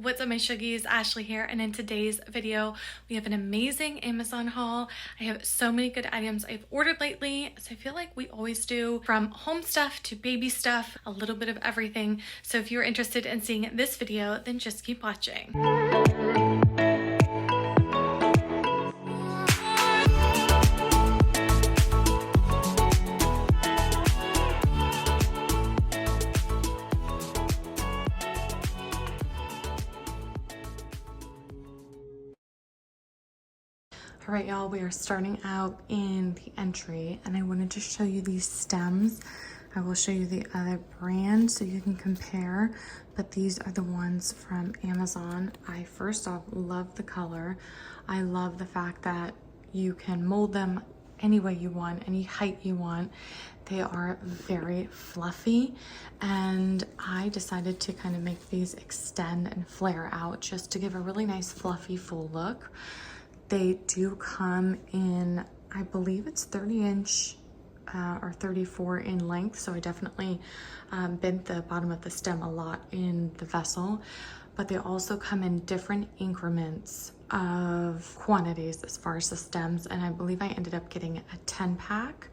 What's up my Shuggies, Ashley here, and in today's video we have an amazing Amazon haul. I have so many good items I've ordered lately, so I feel like we always do, from home stuff to baby stuff, a little bit of everything. So if you're interested in seeing this video, then just keep watching. All right, y'all, we are starting out in the entry, and I wanted to show you these stems. I will show you the other brand so you can compare, but these are the ones from Amazon. I first off love the color. I love the fact that you can mold them any way you want, any height you want. They are very fluffy, and I decided to kind of make these extend and flare out just to give a really nice fluffy full look. They do come in, I believe it's 30-inch or 34 in length, so I definitely bent the bottom of the stem a lot in the vessel, but they also come in different increments of quantities as far as the stems, and I believe I ended up getting a 10 pack,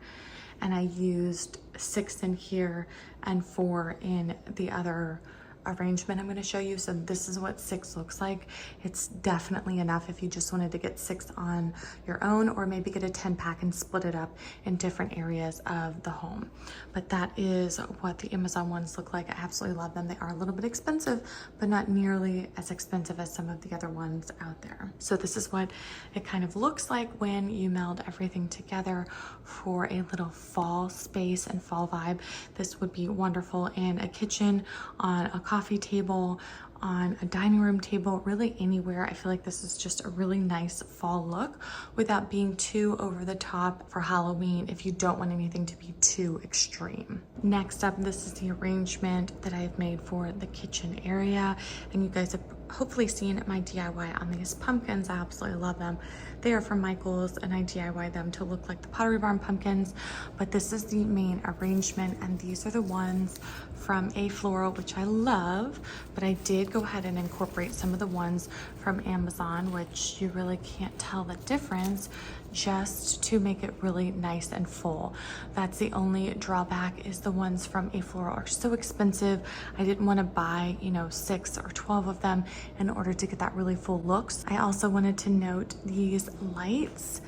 and I used 6 in here and 4 in the other arrangement I'm going to show you. So this is what 6 looks like. It's definitely enough if you just wanted to get 6 on your own, or maybe get a 10 pack and split it up in different areas of the home. But that is what the Amazon ones look like. I absolutely love them. They are a little bit expensive, but not nearly as expensive as some of the other ones out there. So this is what it kind of looks like when you meld everything together for a little fall space and fall vibe. This would be wonderful in a kitchen, on a coffee table, on a dining room table, really anywhere. I feel like this is just a really nice fall look without being too over the top for Halloween if you don't want anything to be too extreme. Next up, this is the arrangement that I've made for the kitchen area, and you guys have hopefully seen my DIY on these pumpkins. I absolutely love them. They are from Michael's, and I DIY them to look like the Pottery Barn pumpkins, but this is the main arrangement, and these are the ones from A Floral, which I love, but I did go ahead and incorporate some of the ones from Amazon, which you really can't tell the difference, just to make it really nice and full. That's the only drawback, is the ones from A Floral are so expensive. I didn't want to buy, 6 or 12 of them in order to get that really full looks. I also wanted to note these lights.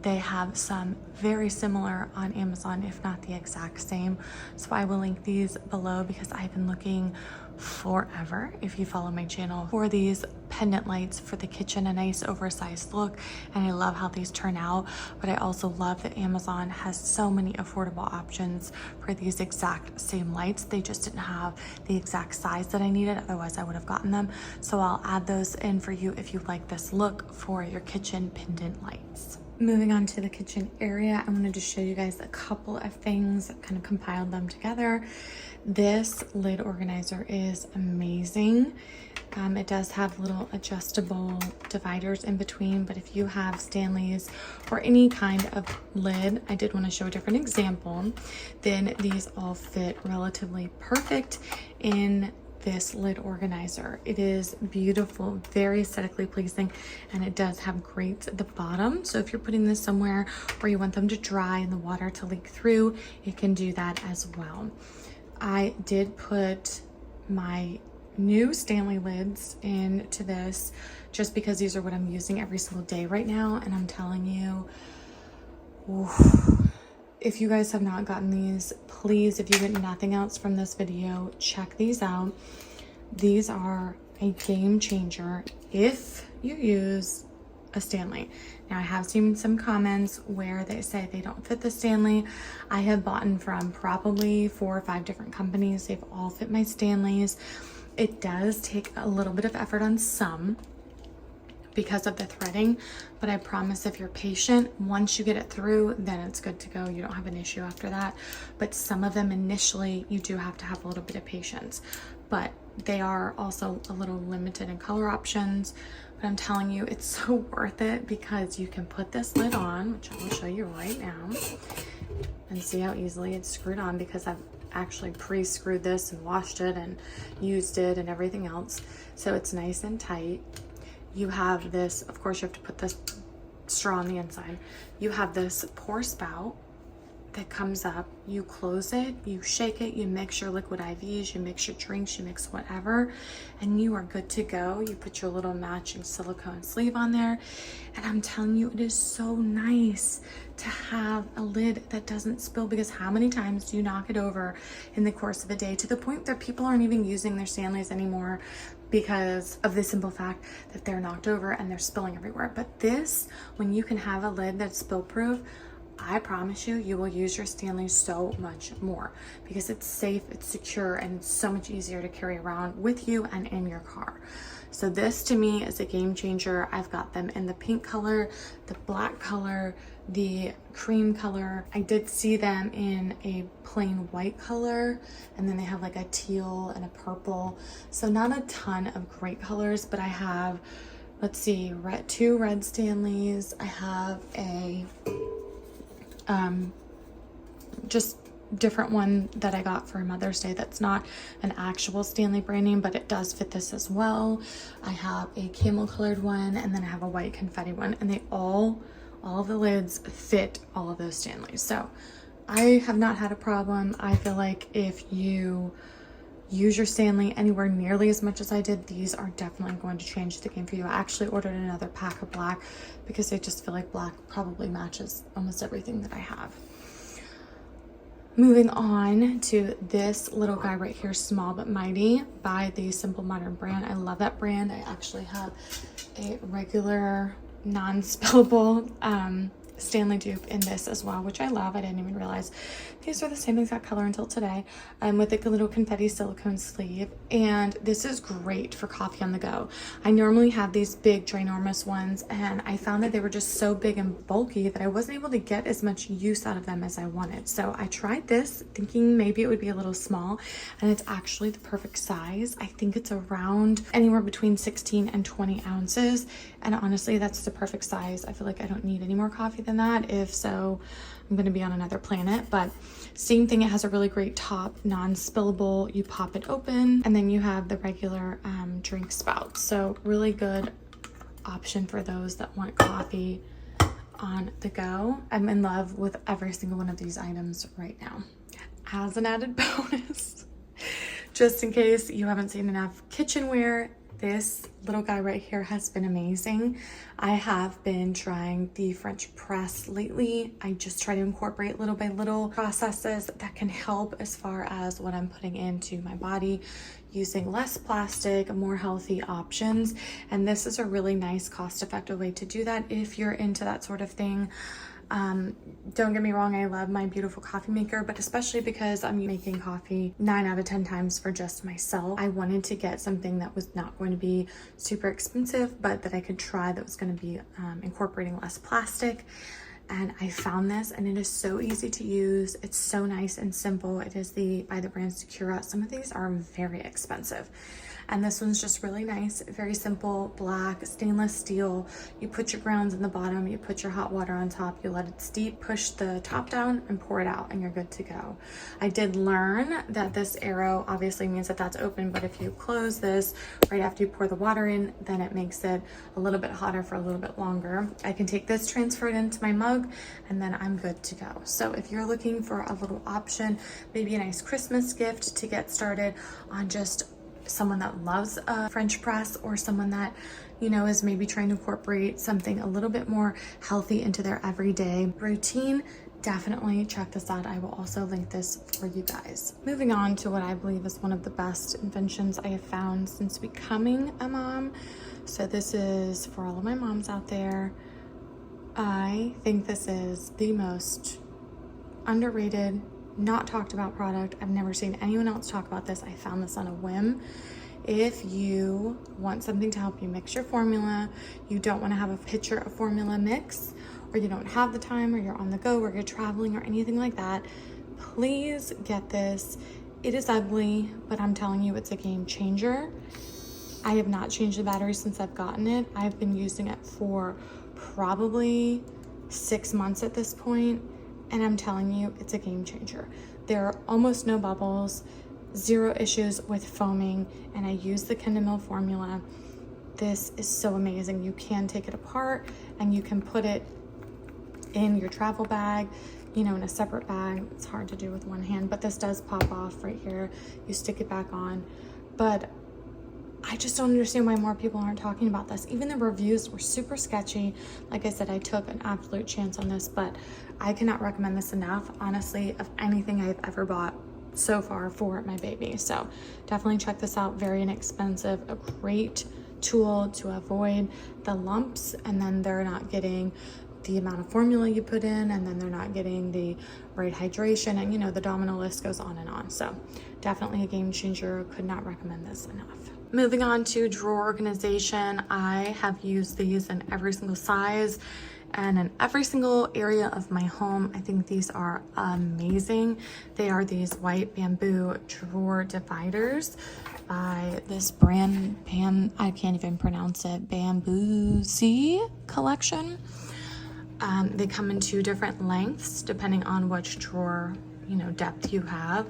They have some very similar on Amazon, if not the exact same. So I will link these below, because I've been looking forever, if you follow my channel, for these pendant lights for the kitchen, a nice oversized look, and I love how these turn out. But I also love that Amazon has so many affordable options for these exact same lights. They just didn't have the exact size that I needed, otherwise I would have gotten them. So I'll add those in for you if you like this look for your kitchen pendant lights. Moving on to the kitchen area, I wanted to show you guys a couple of things, kind of compiled them together. This lid organizer is amazing. It does have little adjustable dividers in between, but if you have Stanley's or any kind of lid, I did want to show a different example, then these all fit relatively perfect in this lid organizer. It is beautiful, very aesthetically pleasing, and it does have grates at the bottom. So if you're putting this somewhere where you want them to dry and the water to leak through, it can do that as well. I did put my new Stanley lids into this just because these are what I'm using every single day right now, and I'm telling you, if you guys have not gotten these, please, if you get nothing else from this video, check these out. These are a game changer if you use a Stanley. Now, I have seen some comments where they say they don't fit the Stanley. I have bought from probably 4 or 5 different companies. They've all fit my Stanleys. It does take a little bit of effort on some because of the threading, but I promise if you're patient, once you get it through, then it's good to go. You don't have an issue after that. But some of them initially, you do have to have a little bit of patience, but they are also a little limited in color options. But I'm telling you, it's so worth it, because you can put this lid on, which I will show you right now, and see how easily it's screwed on, because I've actually pre-screwed this and washed it and used it and everything else. So it's nice and tight. You have this, of course you have to put this straw on the inside. You have this pour spout that comes up, you close it, you shake it, you mix your liquid IVs, you mix your drinks, you mix whatever, and you are good to go. You put your little matching silicone sleeve on there, and I'm telling you, it is so nice to have a lid that doesn't spill, because how many times do you knock it over in the course of a day, to the point that people aren't even using their Stanleys anymore because of the simple fact that they're knocked over and they're spilling everywhere. But this, when you can have a lid that's spill proof, I promise you, you will use your Stanley so much more, because it's safe, it's secure, and it's so much easier to carry around with you and in your car. So this to me is a game changer. I've got them in the pink color, the black color, the cream color. I did see them in a plain white color, and then they have like a teal and a purple. So not a ton of great colors, but I have, let's see, two red Stanleys. I have a just different one that I got for Mother's Day that's not an actual Stanley brand name, but it does fit this as well. I have a camel colored one, and then I have a white confetti one, and they all of the lids fit all of those Stanleys. So I have not had a problem. I feel like if you use your Stanley anywhere nearly as much as I did, these are definitely going to change the game for you. I actually ordered another pack of black because I just feel like black probably matches almost everything that I have. Moving on to this little guy right here, Small But Mighty by the Simple Modern brand. I love that brand. I actually have a regular non-spillable Stanley dupe in this as well, which I love. I didn't even realize these are the same exact color until today, with a little confetti silicone sleeve. And this is great for coffee on the go. I normally have these big ginormous ones, and I found that they were just so big and bulky that I wasn't able to get as much use out of them as I wanted. So I tried this thinking maybe it would be a little small, and it's actually the perfect size. I think it's around anywhere between 16 and 20 ounces, and honestly that's the perfect size. I feel like I don't need any more coffee than that. If so, I'm going to be on another planet. But same thing, it has a really great top, non-spillable. You pop it open, and then you have the regular drink spout. So really good option for those that want coffee on the go. I'm in love with every single one of these items right now. As an added bonus, just in case you haven't seen enough kitchenware, this little guy right here has been amazing. I have been trying the French press lately. I just try to incorporate little by little processes that can help as far as what I'm putting into my body, using less plastic, more healthy options. And this is a really nice cost-effective way to do that if you're into that sort of thing. Don't get me wrong, I love my beautiful coffee maker, but especially because I'm making coffee 9 out of 10 times for just myself, I wanted to get something that was not going to be super expensive, but that I could try, that was going to be incorporating less plastic. And I found this, and it is so easy to use. It's so nice and simple. It is by the brand Decor. Some of these are very expensive, and this one's just really nice, very simple, black stainless steel. You put your grounds in the bottom, you put your hot water on top, you let it steep, push the top down and pour it out, and you're good to go. I did learn that this arrow obviously means that that's open, but if you close this right after you pour the water in, then it makes it a little bit hotter for a little bit longer. I can take this, transfer it into my mug, and then I'm good to go. So if you're looking for a little option, maybe a nice Christmas gift to get started on just someone that loves a French press, or someone that, you know, is maybe trying to incorporate something a little bit more healthy into their everyday routine, definitely check this out. I will also link this for you guys. Moving on to what I believe is one of the best inventions I have found since becoming a mom. So this is for all of my moms out there. I think this is the most underrated, not talked about product. I've never seen anyone else talk about this. I found this on a whim. If you want something to help you mix your formula, you don't want to have a pitcher of formula mix, or you don't have the time, or you're on the go, or you're traveling, or anything like that, please get this. It is ugly, but I'm telling you, it's a game changer. I have not changed the battery since I've gotten it. I've been using it for probably 6 months at this point, and I'm telling you, it's a game changer. There are almost no bubbles, zero issues with foaming, and I use the Kindle formula. This is so amazing. You can take it apart and you can put it in your travel bag, you know, in a separate bag. It's hard to do with one hand, but this does pop off right here. You stick it back on. But I just don't understand why more people aren't talking about this. Even the reviews were super sketchy. Like I said, I took an absolute chance on this, but I cannot recommend this enough, honestly, of anything I've ever bought so far for my baby. So definitely check this out. Very inexpensive, a great tool to avoid the lumps, and then they're not getting the amount of formula you put in, and then they're not getting the right hydration, and you know, the domino list goes on and on. So definitely a game changer. Could not recommend this enough. Moving on to drawer organization, I have used these in every single size and in every single area of my home. I think these are amazing. They are these white bamboo drawer dividers by this brand, I can't even pronounce it, Bamboo collection. They come in 2 different lengths depending on which drawer, you know, depth you have.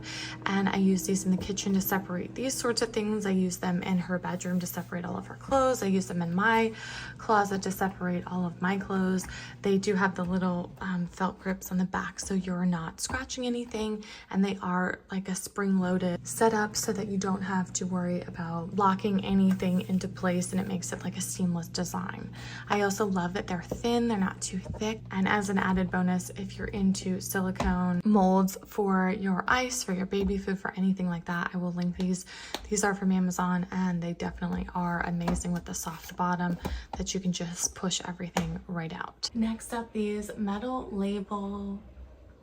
And I use these in the kitchen to separate these sorts of things. I use them in her bedroom to separate all of her clothes. I use them in my closet to separate all of my clothes. They do have the little felt grips on the back so you're not scratching anything, and they are like a spring-loaded setup so that you don't have to worry about locking anything into place, and it makes it like a seamless design. I also love that they're thin, they're not too thick, and as an added bonus, if you're into silicone molds for your ice, for your baby food, for anything like that, I will link these. These are from Amazon, and they definitely are amazing with the soft bottom that you can just push everything right out. Next up, these metal label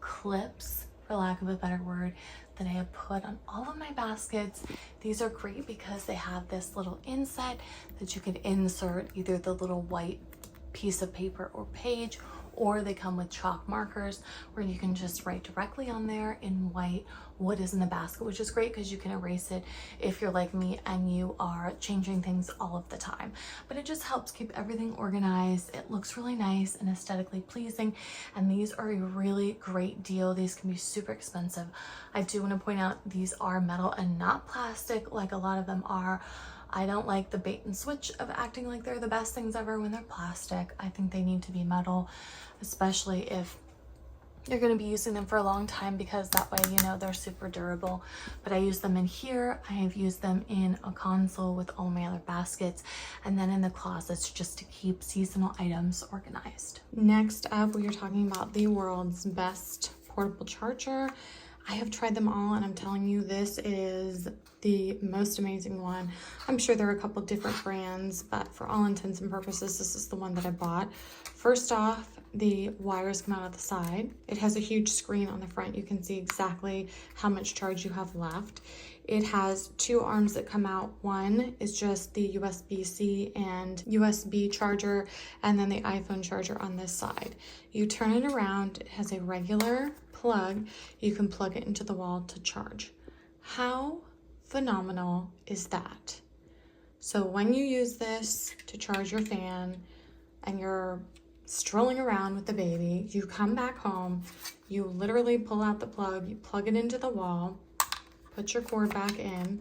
clips, for lack of a better word, that I have put on all of my baskets. These are great because they have this little inset that you can insert either the little white piece of paper or page, or they come with chalk markers where you can just write directly on there in white what is in the basket, which is great because you can erase it if you're like me and you are changing things all of the time. But it just helps keep everything organized. It looks really nice and aesthetically pleasing, and these are a really great deal. These can be super expensive. I do want to point out these are metal and not plastic like a lot of them are. I don't like the bait and switch of acting like they're the best things ever when they're plastic. I think they need to be metal, especially if you're going to be using them for a long time, because that way, you know, they're super durable. But I use them in here. I have used them in a console with all my other baskets, and then in the closets just to keep seasonal items organized. Next up, we are talking about the world's best portable charger. I have tried them all, and I'm telling you, this is the most amazing one. I'm sure there are a couple different brands, but for all intents and purposes, this is the one that I bought. First off, the wires come out of the side. It has a huge screen on the front. You can see exactly how much charge you have left. It has 2 arms that come out. One is just the USB-C and USB charger, and then the iPhone charger on this side. You turn it around, it has a regular plug. You can plug it into the wall to charge. How phenomenal is that? So when you use this to charge your fan and you're strolling around with the baby, you come back home, you literally pull out the plug, you plug it into the wall, put your cord back in,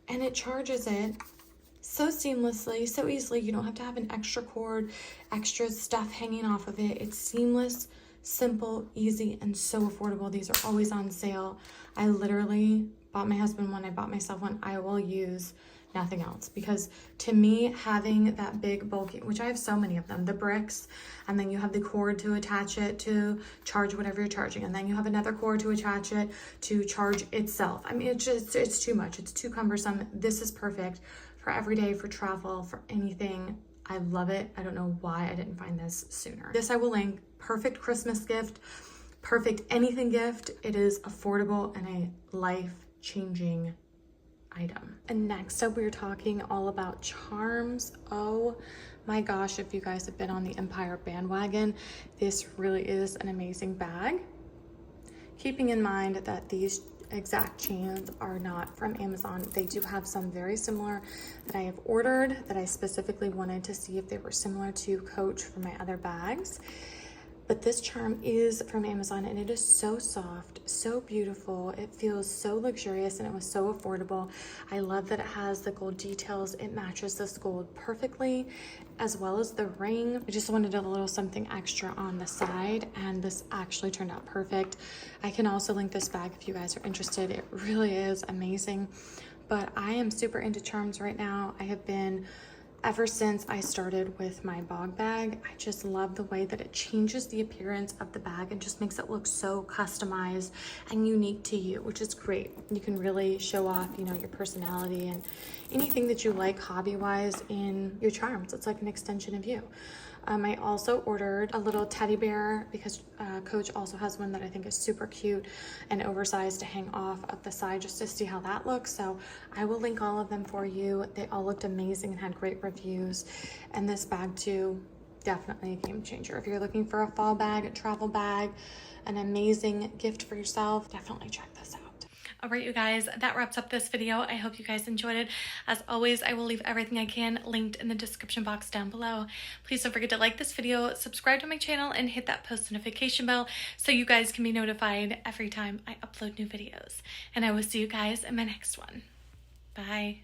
and it charges it so seamlessly, so easily. You don't have to have an extra cord, extra stuff hanging off of it. It's seamless, simple, easy, and so affordable. These are always on sale. I literally bought my husband one, I bought myself one. I will use nothing else, because to me, having that big bulky, which I have so many of them, the bricks, and then you have the cord to attach it to charge whatever you're charging, and then you have another cord to attach it to charge itself. I mean, it's too much. It's too cumbersome. This is perfect for every day, for travel, for anything. I love it. I don't know why I didn't find this sooner. This I will link. Perfect Christmas gift, perfect anything gift. It is affordable and a life-changing item. And next up, we're talking all about charms. Oh my gosh, if you guys have been on the Empire bandwagon, this really is an amazing bag. Keeping in mind that these exact chains are not from Amazon. They do have some very similar that I have ordered that I specifically wanted to see if they were similar to Coach for my other bags. But this charm is from Amazon and it is so soft, so beautiful. It feels so luxurious and it was so affordable. I love that it has the gold details. It matches this gold perfectly, as well as the ring. I just wanted a little something extra on the side, and this actually turned out perfect. I can also link this bag if you guys are interested. It really is amazing. But I am super into charms right now. I have been ever since I started with my bog bag. I just love the way that it changes the appearance of the bag and just makes it look so customized and unique to you, which is great. You can really show off, you know, your personality and anything that you like hobby-wise in your charms. It's like an extension of you. I also ordered a little teddy bear because Coach also has one that I think is super cute and oversized to hang off of the side just to see how that looks. So I will link all of them for you. They all looked amazing and had great reviews. And this bag too, definitely a game changer. If you're looking for a fall bag, a travel bag, an amazing gift for yourself, definitely check this out. All right, you guys, that wraps up this video. I hope you guys enjoyed it. As always, I will leave everything I can linked in the description box down below. Please don't forget to like this video, subscribe to my channel, and hit that post notification bell so you guys can be notified every time I upload new videos. And I will see you guys in my next one. Bye.